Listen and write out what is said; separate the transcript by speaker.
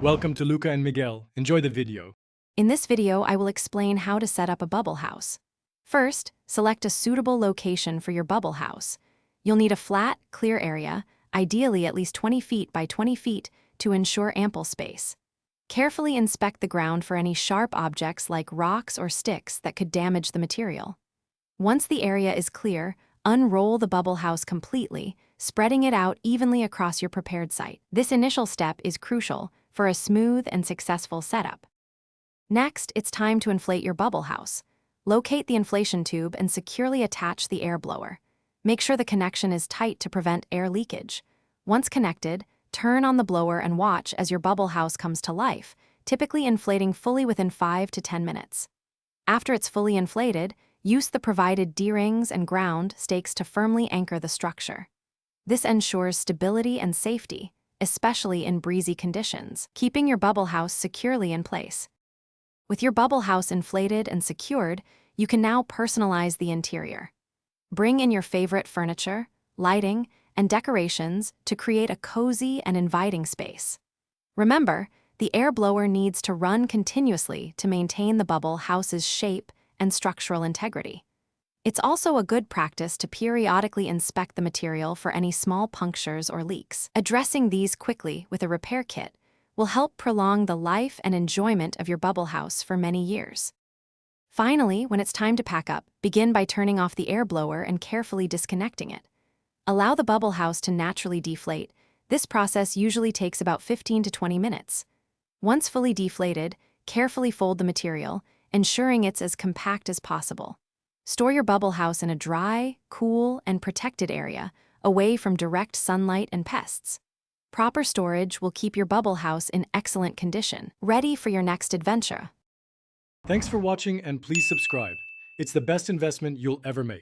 Speaker 1: Welcome to Luca and Miguel. Enjoy the video.
Speaker 2: In this video, I will explain how to set up a bubble house. First, select a suitable location for your bubble house. You'll need a flat, clear area, ideally at least 20 feet by 20 feet, to ensure ample space. Carefully inspect the ground for any sharp objects like rocks or sticks that could damage the material. Once the area is clear, unroll the bubble house completely, spreading it out evenly across your prepared site. This initial step is crucial for a smooth and successful setup. Next, it's time to inflate your bubble house. Locate the inflation tube and securely attach the air blower. Make sure the connection is tight to prevent air leakage. Once connected, turn on the blower and watch as your bubble house comes to life, typically inflating fully within 5 to 10 minutes. After it's fully inflated, use the provided D-rings and ground stakes to firmly anchor the structure. This ensures stability and safety, especially in breezy conditions, keeping your bubble house securely in place. With your bubble house inflated and secured, you can now personalize the interior. Bring in your favorite furniture, lighting, and decorations to create a cozy and inviting space. Remember, the air blower needs to run continuously to maintain the bubble house's shape and structural integrity. It's also a good practice to periodically inspect the material for any small punctures or leaks. Addressing these quickly with a repair kit will help prolong the life and enjoyment of your bubble house for many years. Finally, when it's time to pack up, begin by turning off the air blower and carefully disconnecting it. Allow the bubble house to naturally deflate. This process usually takes about 15 to 20 minutes. Once fully deflated, carefully fold the material, ensuring it's as compact as possible. Store your bubble house in a dry, cool, and protected area, away from direct sunlight and pests. Proper storage will keep your bubble house in excellent condition, ready for your next adventure.
Speaker 1: Thanks for watching and please subscribe. It's the best investment you'll ever make.